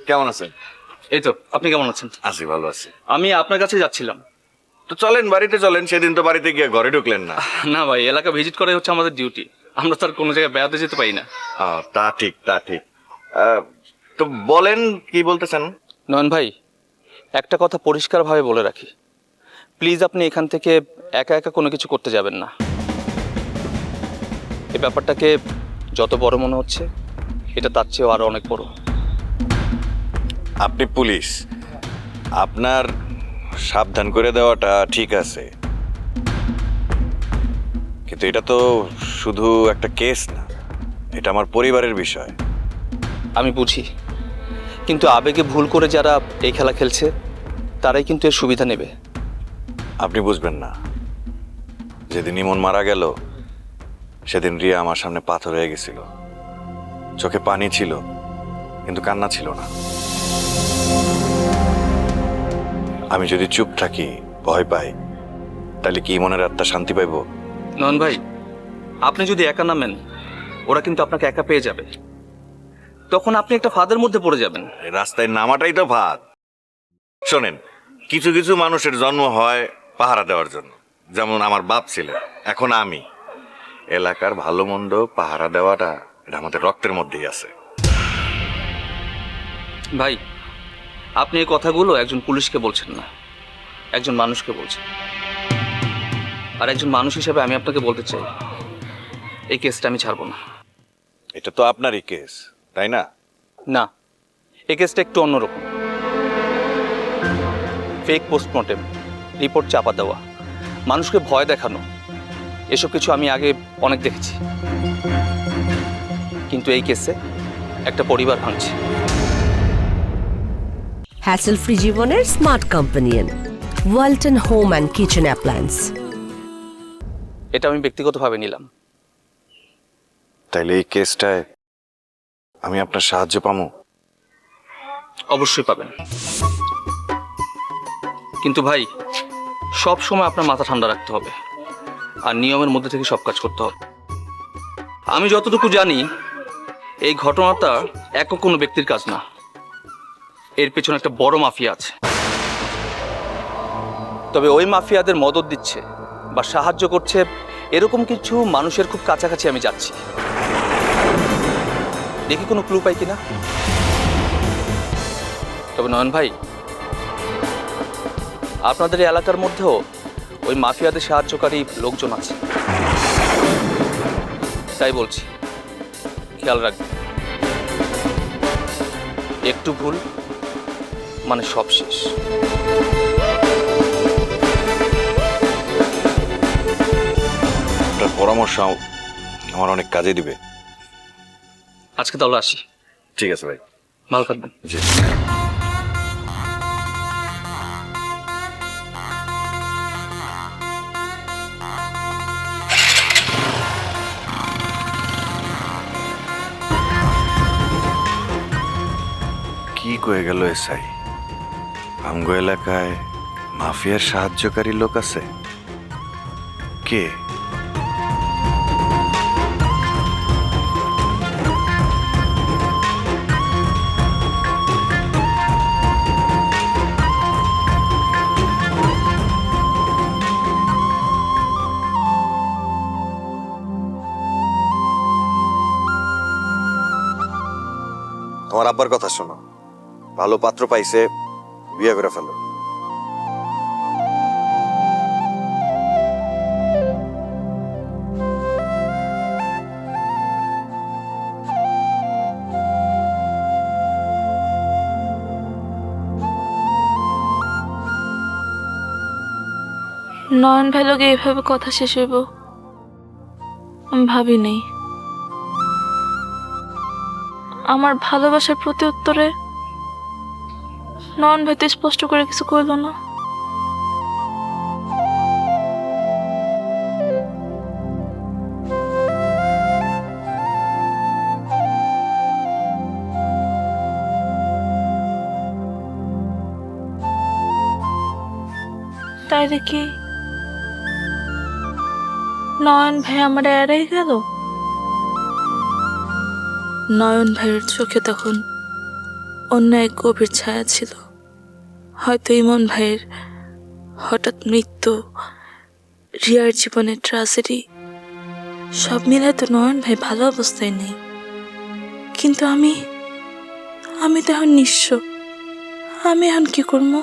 কেমন আছেন? এই তো, আপনি কেমন আছেন? আছি, ভালো আছি। আমি আপনার কাছে যাচ্ছিলাম। তো চলেন বাড়িতে চলেন, সেদিন তো বাড়িতে গিয়ে ঘরে ঢুকলেন না। না ভাই, এলাকা ভিজিট করাই হচ্ছে আমাদের ডিউটি। আমরা তো আর কোনো জায়গায় বেড়াতে যেতে পারি না। তা ঠিক, তা ঠিক। তো বলেন, কি বলতেছেন? নয়ন ভাই, একটা কথা পরিষ্কারভাবে বলে রাখি, প্লিজ আপনি এখান থেকে একা একা কোনো কিছু করতে যাবেন না। এই ব্যাপারটাকে যত বড় মনে হচ্ছে, এটা তার চেয়েও আরো অনেক বড়। আপনি পুলিশ, আপনার সাবধান করে দেওয়াটা ঠিক আছে, কিন্তু এটা তো শুধু একটা কেস না, এটা আমার পরিবারের বিষয়। আমি বুঝি, কিন্তু আবেগে ভুল করে যারা এই খেলা খেলছে তারাই কিন্তু এর সুবিধা নেবে। আপনি বুঝবেন না, যেদিন ইমন মারা গেল সেদিন রিয়া আমার সামনে পাথর হয়ে গেছিল। চোখে পানি ছিল কিন্তু কান্না ছিল না। আমি যদি চুপ থাকি, ভয় পাই, তাহলে কি ইমনের আত্মা শান্তি পাইব? নয়ন ভাই, আপনি যদি একা নামেন, ওরা কিন্তু আপনাকে একা পেয়ে যাবে। তখন আপনি একটা ফাঁদের মধ্যে পড়ে যাবেন। এই রাস্তায় নামাটাই তো ফাঁদ। শোনেন, কিছু কিছু মানুষের জন্ম হয় পাহারা দেওয়ার জন্য, যেমন আমার বাপ ছিলেন, এখন আমি। এলাকার ভালো মন্দ পাহারা দেওয়াটা এটা আমাদের রক্তের মধ্যেই আছে। ভাই, আপনি এই কথাগুলো একজন পুলিশকে বলছেন না, একজন মানুষকে বলছেন। আর একজন মানুষ হিসেবে আমি আপনাকে বলতে চাই, এই কেসটা আমি ছাড়বো না। এটা তো আপনারই কেস, তাই না? না, এই কেসটা একটু অন্যরকম। ফেক পোস্টমর্টেম, রিপোর্ট চাপা দেওয়া, মানুষকে ভয় দেখানো, এসব কিছু আমি আগে অনেক দেখেছি। কিন্তু এই কেসে একটা পরিবার ভাঙছে। হ্যাসেল ফ্রি জীবনের smart companion Walton home and kitchen appliance. এটা আমি ব্যক্তিগতভাবে নিলাম। তাইলে এই কেসটায় আমি আপনার সাহায্য পাবো? অবশ্যই পাবেন, কিন্তু ভাই সব সময় আপনার মাথা ঠান্ডা রাখতে হবে আর নিয়মের মধ্যে থেকে সব কাজ করতে হবে। আমি যতটুকু জানি, এই ঘটনাটা একক কোনো ব্যক্তির কাজ না, এর পেছনে একটা বড় মাফিয়া আছে। তবে ওই মাফিয়াদের মদদ দিচ্ছে বা সাহায্য করছে এরকম কিছু মানুষের খুব কাছাকাছি আমি যাচ্ছি। দেখি কোনো ক্লু পাই কিনা। তবে নয়ন ভাই, আপনাদের এই এলাকার মধ্যেও ওই মাফিয়াদের সাহায্যকারী লোকজন আছে, তাই বলছি খেয়াল রাখবেন। একটু ভুল মানে সব শেষ। আপনার পরামর্শ আমার অনেক কাজে দিবে। আজকে তাহলে আসি। ঠিক আছে ভাই, ভালো থাকবেন। জি। কি কয়ে গেল এসআই? আমগো এলাকায় মাফিয়ার সাহায্যকারী লোক আছে? কে? তোমার আব্বার কথা শোনো, ভালো পাত্র পাইছে, বিয়ে করে ফেলো। নয়ন ভাই লগে এভাবে কথা শেষ হইব আমি ভাবি নাই। আমার ভালোবাসার প্রতি উত্তরে নয়ন ভাই তো স্পষ্ট করে কিছু কইল না। তাইলে কি নয়ন ভাই আমার এড়াই গেল? নয়ন ভাইয়ের চোখে তখন অন্য এক গভীর ছায়া ছিল। হয়তো ইমন ভাইয়ের হঠাৎ মৃত্যু, রিয়ার জীবনের ট্র্যাজেডি, সব মিলায় তো নয়ন ভাই ভালো অবস্থায় নেই। কিন্তু আমি তো এখন নিঃস্ব। আমি এখন কি করবো?